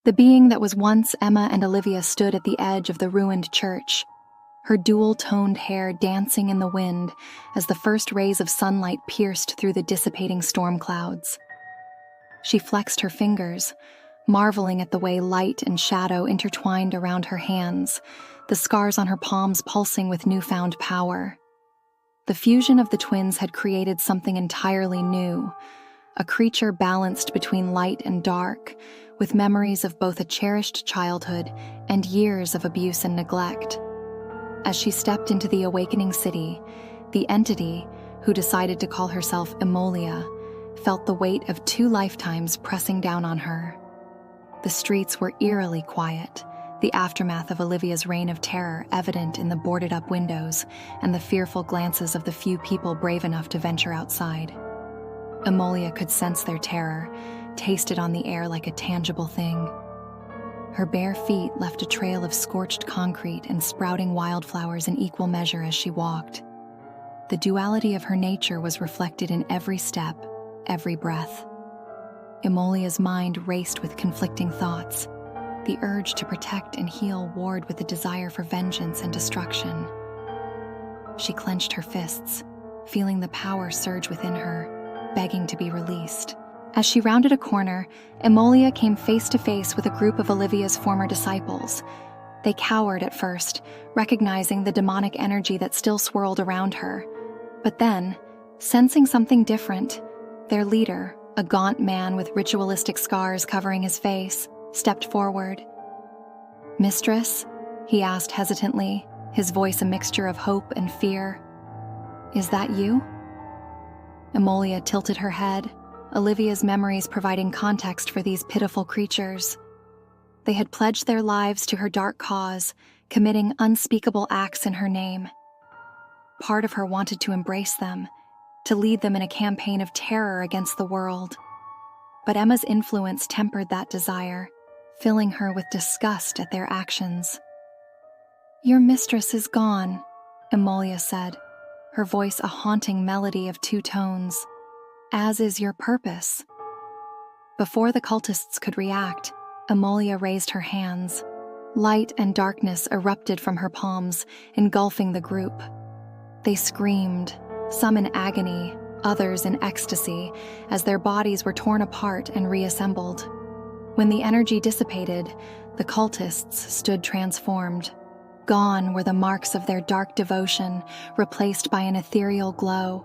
The being that was once Emma and Olivia stood at the edge of the ruined church, her dual-toned hair dancing in the wind as the first rays of sunlight pierced through the dissipating storm clouds. She flexed her fingers, marveling at the way light and shadow intertwined around her hands, the scars on her palms pulsing with newfound power. The fusion of the twins had created something entirely new, a creature balanced between light and dark, with memories of both a cherished childhood and years of abuse and neglect. As she stepped into the awakening city, the entity, who decided to call herself Emolia, felt the weight of 2 lifetimes pressing down on her. The streets were eerily quiet, the aftermath of Olivia's reign of terror evident in the boarded-up windows and the fearful glances of the few people brave enough to venture outside. Emolia could sense their terror, taste it on the air like a tangible thing. Her bare feet left a trail of scorched concrete and sprouting wildflowers in equal measure as she walked. The duality of her nature was reflected in every step, every breath. Emolia's mind raced with conflicting thoughts. The urge to protect and heal warred with the desire for vengeance and destruction. She clenched her fists, feeling the power surge within her, begging to be released. As she rounded a corner, Emolia came face to face with a group of Olivia's former disciples. They cowered at first, recognizing the demonic energy that still swirled around her. But then, sensing something different, their leader, a gaunt man with ritualistic scars covering his face, stepped forward. "Mistress?" he asked hesitantly, his voice a mixture of hope and fear. "Is that you?" Emolia tilted her head, Olivia's memories providing context for these pitiful creatures. They had pledged their lives to her dark cause, committing unspeakable acts in her name. Part of her wanted to embrace them, to lead them in a campaign of terror against the world. But Emma's influence tempered that desire, filling her with disgust at their actions. "Your mistress is gone," Emolia said, her voice a haunting melody of 2 tones. "As is your purpose." Before the cultists could react, Emolia raised her hands. Light and darkness erupted from her palms, engulfing the group. They screamed, some in agony, others in ecstasy, as their bodies were torn apart and reassembled. When the energy dissipated, the cultists stood transformed. Gone were the marks of their dark devotion, replaced by an ethereal glow.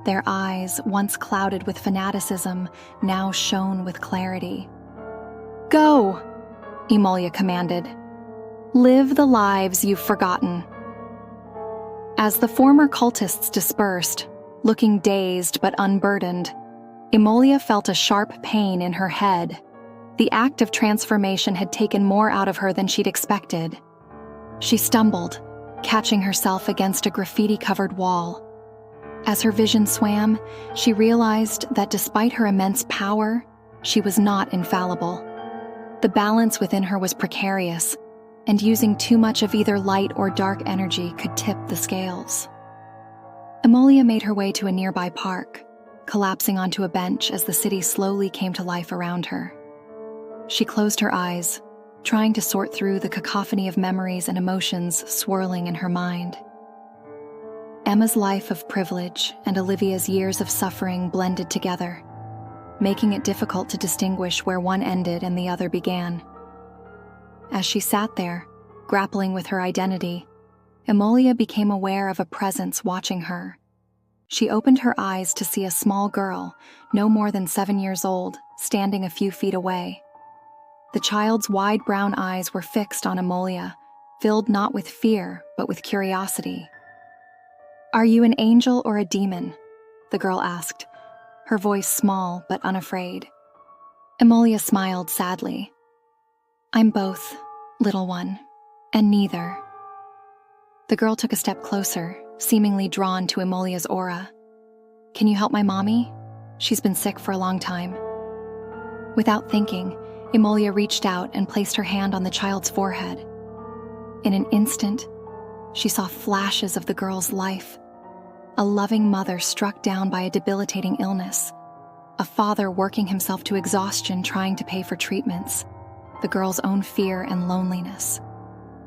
Their eyes, once clouded with fanaticism, now shone with clarity. "Go!" Emolia commanded. "Live the lives you've forgotten." As the former cultists dispersed, looking dazed but unburdened, Emolia felt a sharp pain in her head. The act of transformation had taken more out of her than she'd expected. She stumbled, catching herself against a graffiti-covered wall. As her vision swam, she realized that despite her immense power, she was not infallible. The balance within her was precarious, and using too much of either light or dark energy could tip the scales. Emolia made her way to a nearby park, collapsing onto a bench as the city slowly came to life around her. She closed her eyes, trying to sort through the cacophony of memories and emotions swirling in her mind. Emma's life of privilege and Olivia's years of suffering blended together, making it difficult to distinguish where one ended and the other began. As she sat there, grappling with her identity, Emolia became aware of a presence watching her. She opened her eyes to see a small girl, no more than 7 years old, standing a few feet away. The child's wide brown eyes were fixed on Emolia, filled not with fear, but with curiosity. "Are you an angel or a demon?" the girl asked, her voice small but unafraid. Emolia smiled sadly. "I'm both, little one, and neither." The girl took a step closer, seemingly drawn to Emolia's aura. "Can you help my mommy? She's been sick for a long time." Without thinking, Emolia reached out and placed her hand on the child's forehead. In an instant, she saw flashes of the girl's life. A loving mother struck down by a debilitating illness. A father working himself to exhaustion trying to pay for treatments. the girl's own fear and loneliness.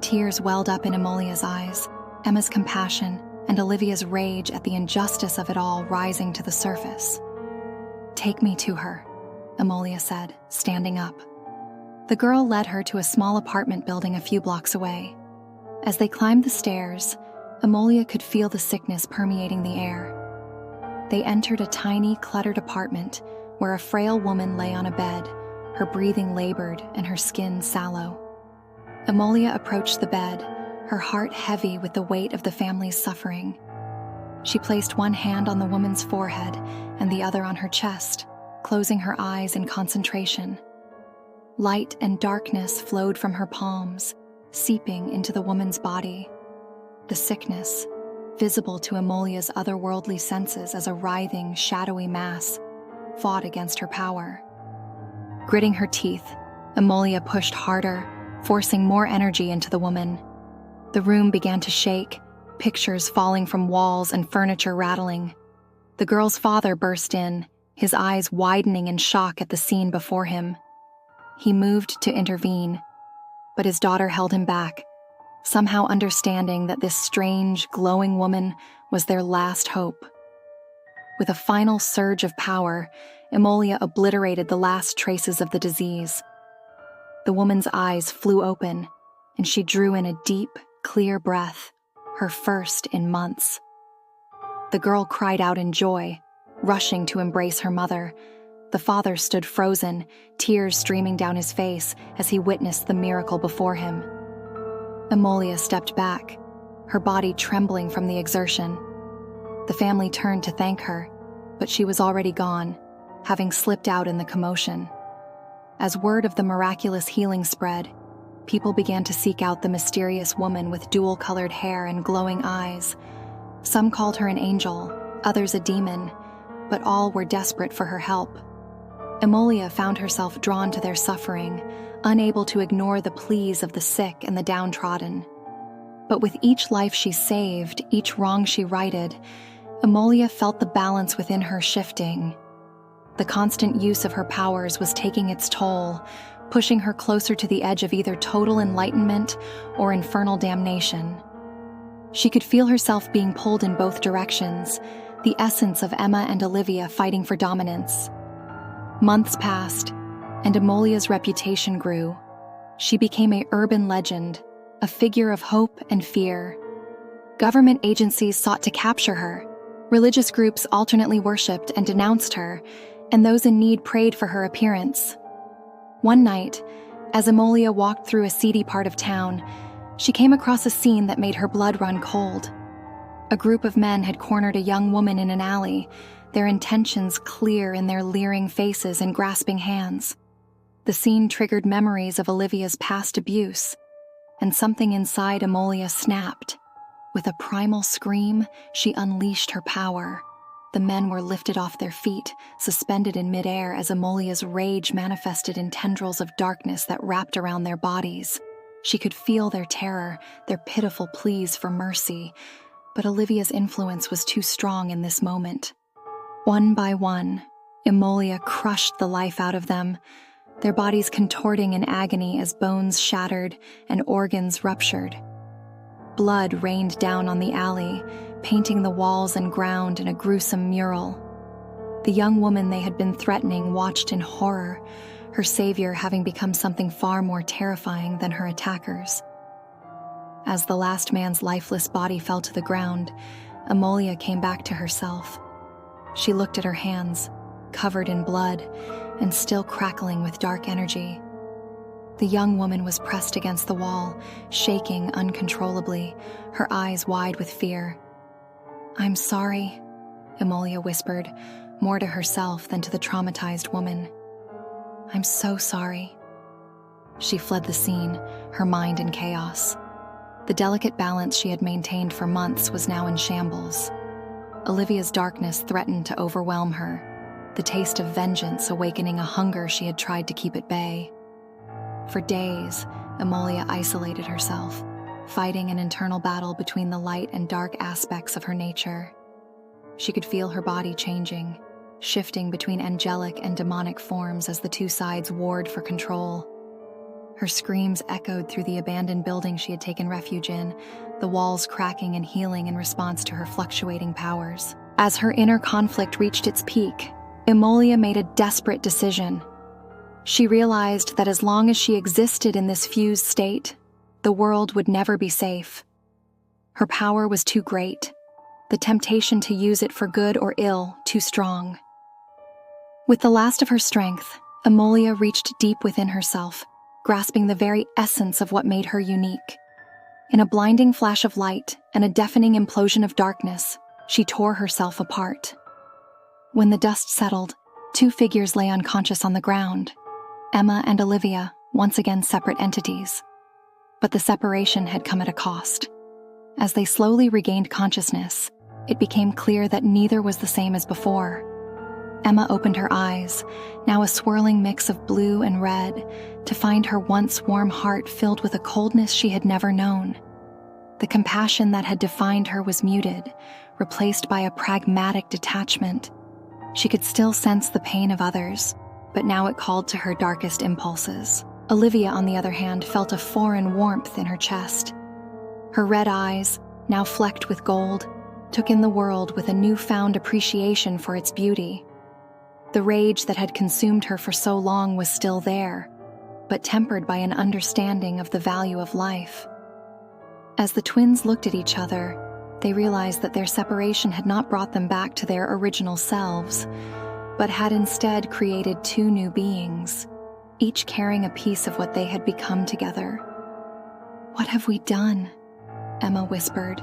Tears welled up in Emolia's eyes, Emma's compassion and Olivia's rage at the injustice of it all rising to the surface. "Take me to her," Emolia said, standing up. The girl led her to a small apartment building a few blocks away. As they climbed the stairs, Emolia could feel the sickness permeating the air. They entered a tiny, cluttered apartment where a frail woman lay on a bed, her breathing labored and her skin sallow. Emolia approached the bed, her heart heavy with the weight of the family's suffering. She placed one hand on the woman's forehead and the other on her chest, closing her eyes in concentration. Light and darkness flowed from her palms, seeping into the woman's body. The sickness, visible to Emolia's otherworldly senses as a writhing, shadowy mass, fought against her power. Gritting her teeth, Emolia pushed harder, forcing more energy into the woman. The room began to shake, pictures falling from walls and furniture rattling. The girl's father burst in, his eyes widening in shock at the scene before him. He moved to intervene, but his daughter held him back, somehow understanding that this strange, glowing woman was their last hope. With a final surge of power, Emolia obliterated the last traces of the disease. The woman's eyes flew open, and she drew in a deep, clear breath, her first in months. The girl cried out in joy, rushing to embrace her mother. The father stood frozen, tears streaming down his face as he witnessed the miracle before him. Emolia stepped back, her body trembling from the exertion. The family turned to thank her, but she was already gone, having slipped out in the commotion. As word of the miraculous healing spread, people began to seek out the mysterious woman with dual-colored hair and glowing eyes. Some called her an angel, others a demon, but all were desperate for her help. Emolia found herself drawn to their suffering, unable to ignore the pleas of the sick and the downtrodden. But with each life she saved, each wrong she righted, Emolia felt the balance within her shifting. The constant use of her powers was taking its toll, pushing her closer to the edge of either total enlightenment or infernal damnation. She could feel herself being pulled in both directions, the essence of Emma and Olivia fighting for dominance. Months passed, and Emolia's reputation grew. She became an urban legend, a figure of hope and fear. Government agencies sought to capture her. Religious groups alternately worshipped and denounced her, and those in need prayed for her appearance. One night, as Emolia walked through a seedy part of town, she came across a scene that made her blood run cold. A group of men had cornered a young woman in an alley, their intentions clear in their leering faces and grasping hands. The scene triggered memories of Olivia's past abuse, and something inside Emolia snapped. With a primal scream, she unleashed her power. The men were lifted off their feet, suspended in midair as Emolia's rage manifested in tendrils of darkness that wrapped around their bodies. She could feel their terror, their pitiful pleas for mercy, but Olivia's influence was too strong in this moment. One by one, Emolia crushed the life out of them, their bodies contorting in agony as bones shattered and organs ruptured. Blood rained down on the alley, painting the walls and ground in a gruesome mural. The young woman they had been threatening watched in horror, her savior having become something far more terrifying than her attackers. As the last man's lifeless body fell to the ground, Emolia came back to herself. She looked at her hands, covered in blood and still crackling with dark energy. The young woman was pressed against the wall, shaking uncontrollably, her eyes wide with fear. "I'm sorry," Emolia whispered, more to herself than to the traumatized woman. "I'm so sorry." She fled the scene, her mind in chaos. The delicate balance she had maintained for months was now in shambles. Olivia's darkness threatened to overwhelm her, the taste of vengeance awakening a hunger she had tried to keep at bay. For days, Emolia isolated herself, fighting an internal battle between the light and dark aspects of her nature. She could feel her body changing, shifting between angelic and demonic forms as the two sides warred for control. Her screams echoed through the abandoned building she had taken refuge in, the walls cracking and healing in response to her fluctuating powers. As her inner conflict reached its peak, Emolia made a desperate decision. She realized that as long as she existed in this fused state, the world would never be safe. Her power was too great, the temptation to use it for good or ill too strong. With the last of her strength, Emolia reached deep within herself, grasping the very essence of what made her unique. In a blinding flash of light and a deafening implosion of darkness, she tore herself apart. When the dust settled, two figures lay unconscious on the ground, Emma and Olivia, once again separate entities. But the separation had come at a cost. As they slowly regained consciousness, it became clear that neither was the same as before. Emma opened her eyes, now a swirling mix of blue and red, to find her once warm heart filled with a coldness she had never known. The compassion that had defined her was muted, replaced by a pragmatic detachment. She could still sense the pain of others, but now it called to her darkest impulses. Olivia, on the other hand, felt a foreign warmth in her chest. Her red eyes, now flecked with gold, took in the world with a newfound appreciation for its beauty. The rage that had consumed her for so long was still there, but tempered by an understanding of the value of life. As the twins looked at each other, they realized that their separation had not brought them back to their original selves, but had instead created two new beings, each carrying a piece of what they had become together. "What have we done?" Emma whispered,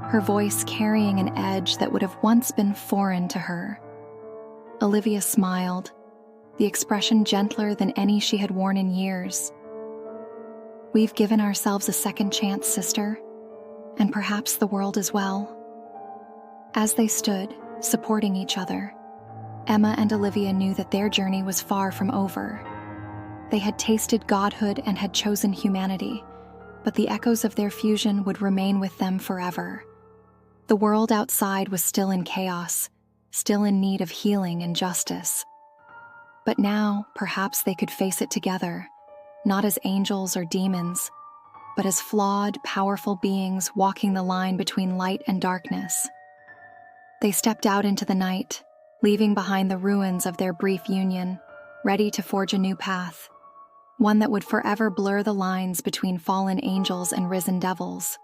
her voice carrying an edge that would have once been foreign to her. Olivia smiled, the expression gentler than any she had worn in years. "We've given ourselves a second chance, sister, and perhaps the world as well." As they stood, supporting each other, Emma and Olivia knew that their journey was far from over. They had tasted godhood and had chosen humanity, but the echoes of their fusion would remain with them forever. The world outside was still in chaos, still in need of healing and justice. But now, perhaps they could face it together, not as angels or demons, but as flawed, powerful beings walking the line between light and darkness. They stepped out into the night, leaving behind the ruins of their brief union, ready to forge a new path, one that would forever blur the lines between fallen angels and risen devils.